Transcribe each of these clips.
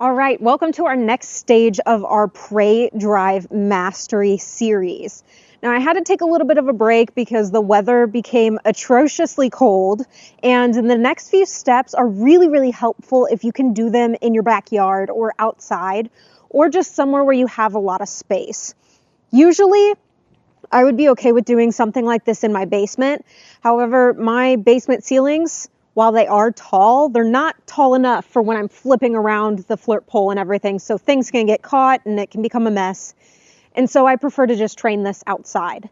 All right, welcome to our next stage of our Prey Drive Mastery series. Now, I had to take a little bit of a break because the weather became atrociously cold, and the next few steps are really helpful if you can do them in your backyard or outside or just somewhere where you have a lot of space. Usually, I would be okay with doing something like this in my basement. However, my basement ceilings, while they are tall, they're not tall enough for when I'm flipping around the flirt pole and everything, so things can get caught and it can become a mess. And so I prefer to just train this outside.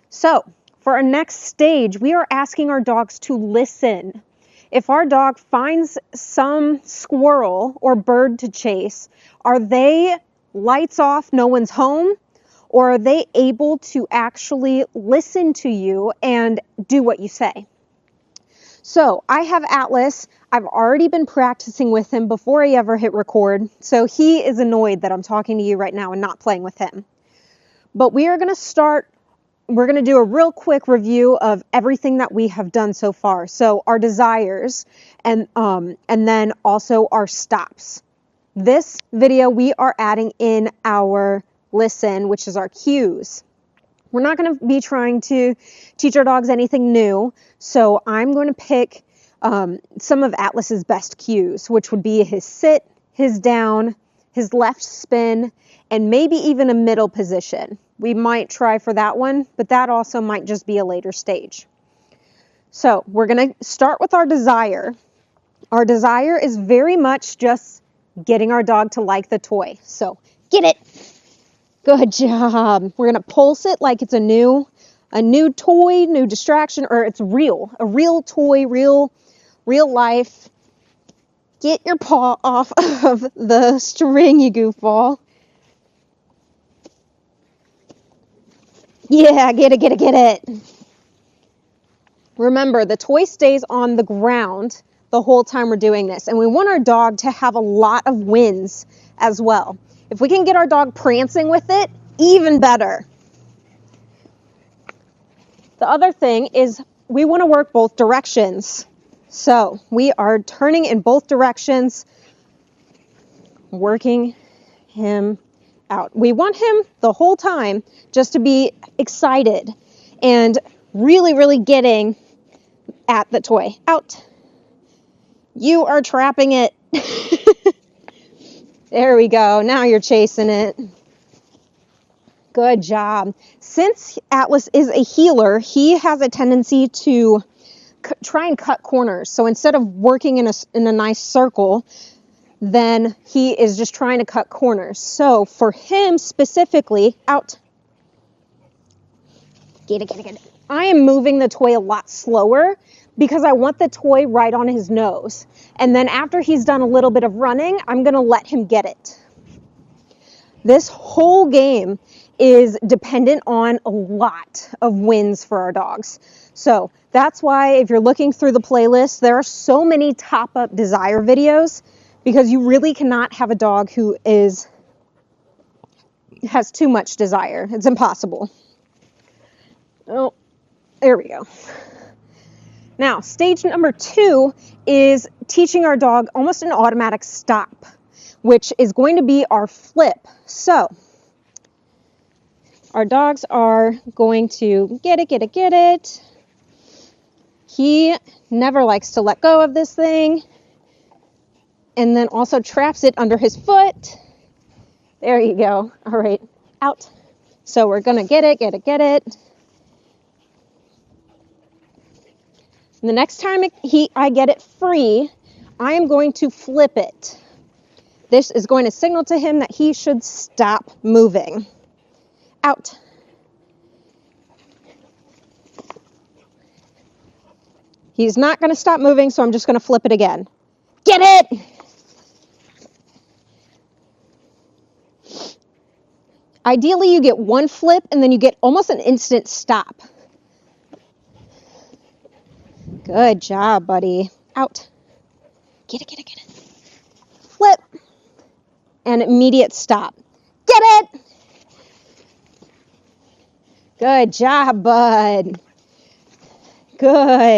So for our next stage, we are asking our dogs to listen. If our dog finds some squirrel or bird to chase, are they lights off, no one's home? Or are they able to actually listen to you and do what you say? So I have Atlas. I've already been practicing with him before he ever hit record. So he is annoyed that I'm talking to you right now and not playing with him. But we are going to start, we're going to do a real quick review of everything that we have done so far. So our desires and then also our stops. This video, we are adding in our listen, which is our cues. We're not going to be trying to teach our dogs anything new, so I'm going to pick some of Atlas's best cues, which would be his sit, his down, his left spin, and maybe even a middle position. We might try for that one, but that also might just be a later stage. So we're going to start with our desire. Our desire is very much just getting our dog to like the toy. So get it. Good job. We're going to pulse it like it's a new toy, new distraction, or it's real. A real toy, real life. Get your paw off of the string, you goofball. Yeah, get it. Remember, the toy stays on the ground the whole time we're doing this, and we want our dog to have a lot of wins as well. If we can get our dog prancing with it, even better. The other thing is we want to work both directions. So we are turning in both directions, working him out. We want him the whole time just to be excited and really getting at the toy. Out. You are trapping it. There we go. Now you're chasing it. Good job. Since Atlas is a healer, he has a tendency to try and cut corners. So instead of working in a nice circle, then he is just trying to cut corners. So for him specifically, out. Get it. I am moving the toy a lot slower because I want the toy right on his nose. And then after he's done a little bit of running, I'm going to let him get it. This whole game is dependent on a lot of wins for our dogs. So that's why if you're looking through the playlist, there are so many top-up desire videos because you really cannot have a dog who has too much desire. It's impossible. Oh, there we go. Now, stage number 2 is teaching our dog almost an automatic stop, which is going to be our flip. So our dogs are going to get it. He never likes to let go of this thing. And then also traps it under his foot. There you go. All right, out. So we're going to get it. And the next time I get it free, I am going to flip it. This is going to signal to him that he should stop moving. Out. He's not going to stop moving, so I'm just going to flip it again. Get it! Ideally, you get one flip, and then you get almost an instant stop. Good job, buddy. Out. Get it. Flip. And immediate stop. Get it! Good job, bud. Good.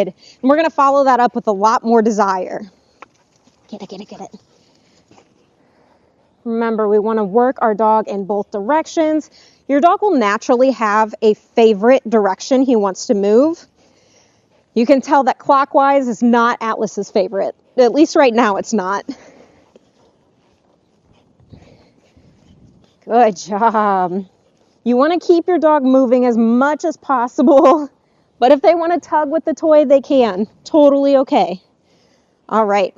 And we're going to follow that up with a lot more desire. Get it. Remember, we want to work our dog in both directions. Your dog will naturally have a favorite direction he wants to move. You can tell that clockwise is not Atlas's favorite. At least right now it's not. Good job. You want to keep your dog moving as much as possible, but if they want to tug with the toy, they can. Totally okay. All right.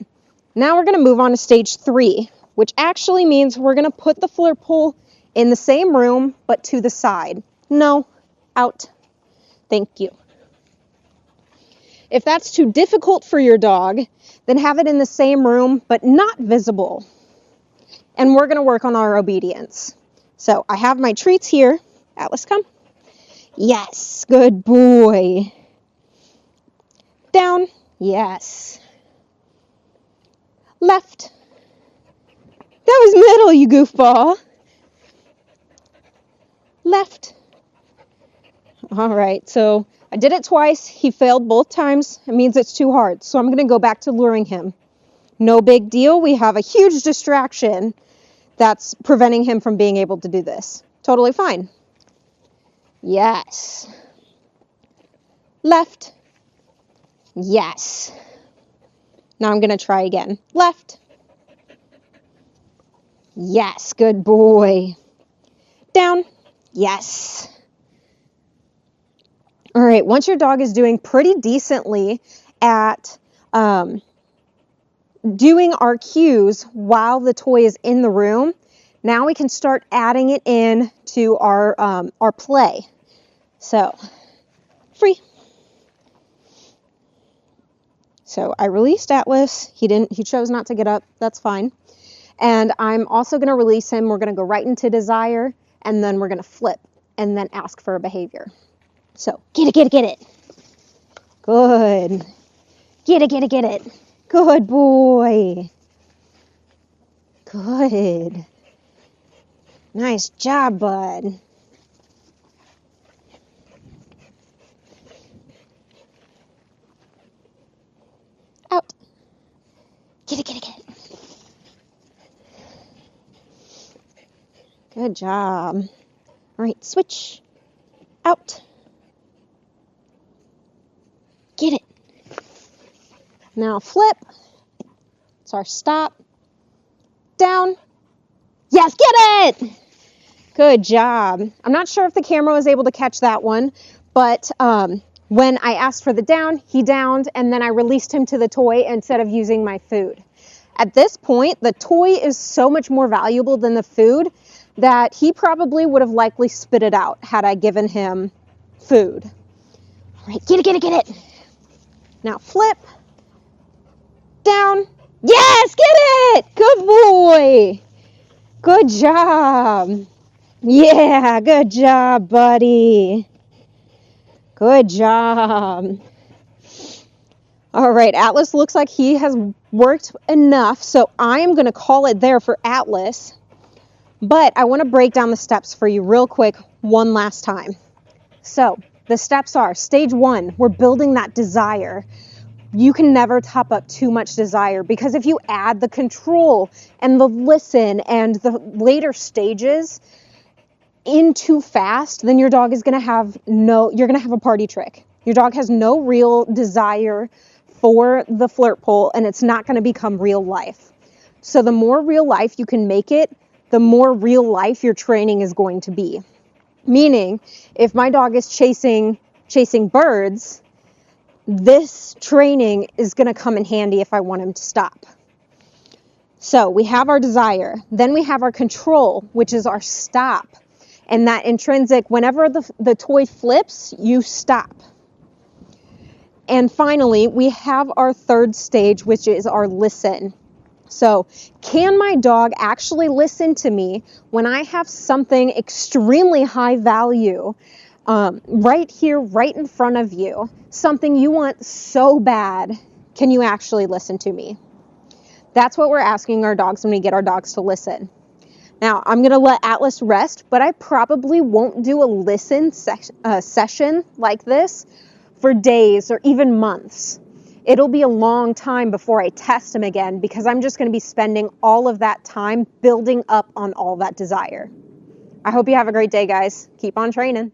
Now we're going to move on to stage 3, which actually means we're going to put the flirt pole in the same room, but to the side. No, out. Thank you. If that's too difficult for your dog, then have it in the same room, but not visible. And we're going to work on our obedience. So I have my treats here. Atlas, come. Yes, good boy. Down. Yes. Left. That was middle, you goofball. Left. All right, so I did it twice. He failed both times. It means it's too hard. So I'm going to go back to luring him. No big deal. We have a huge distraction that's preventing him from being able to do this. Totally fine. Yes. Left. Yes. Now I'm going to try again. Left. Yes, good boy. Down. Yes. All right, once your dog is doing pretty decently at doing our cues while the toy is in the room, now we can start adding it in to our play. So, free. So I released Atlas. He chose not to get up. That's fine. And I'm also going to release him. We're going to go right into desire, and then we're going to flip and then ask for a behavior. So, get it. Good. Get it. Good boy. Good. Nice job, bud. Out. Get it. Good job. All right, switch. Out. Get it. Now flip. It's our stop. Down. Yes, get it! Good job. I'm not sure if the camera was able to catch that one, but when I asked for the down, he downed, and then I released him to the toy instead of using my food. At this point, the toy is so much more valuable than the food that he probably would have likely spit it out had I given him food. All right, get it. Now flip. Down. Yes, get it! Good boy. Good job. Yeah, good job, buddy. Good job. All right, Atlas looks like he has worked enough, so I am going to call it there for Atlas. But I want to break down the steps for you real quick one last time. So the steps are, stage 1, we're building that desire. You can never top up too much desire, because if you add the control and the listen and the later stages in too fast, then your dog is going to have you're going to have a party trick. Your dog has no real desire for the flirt pole, and it's not going to become real life. So the more real life you can make it, the more real life your training is going to be. Meaning, if my dog is chasing birds, this training is going to come in handy if I want him to stop. So we have our desire. Then we have our control, which is our stop. And that intrinsic, whenever the toy flips, you stop. And finally, we have our third stage, which is our listen. So can my dog actually listen to me when I have something extremely high value right here, right in front of you, something you want so bad? Can you actually listen to me? That's what we're asking our dogs when we get our dogs to listen. Now, I'm going to let Atlas rest, but I probably won't do a listen session like this for days or even months. it'll be a long time before I test him again because I'm just going to be spending all of that time building up on all that desire. I hope you have a great day, guys. Keep on training.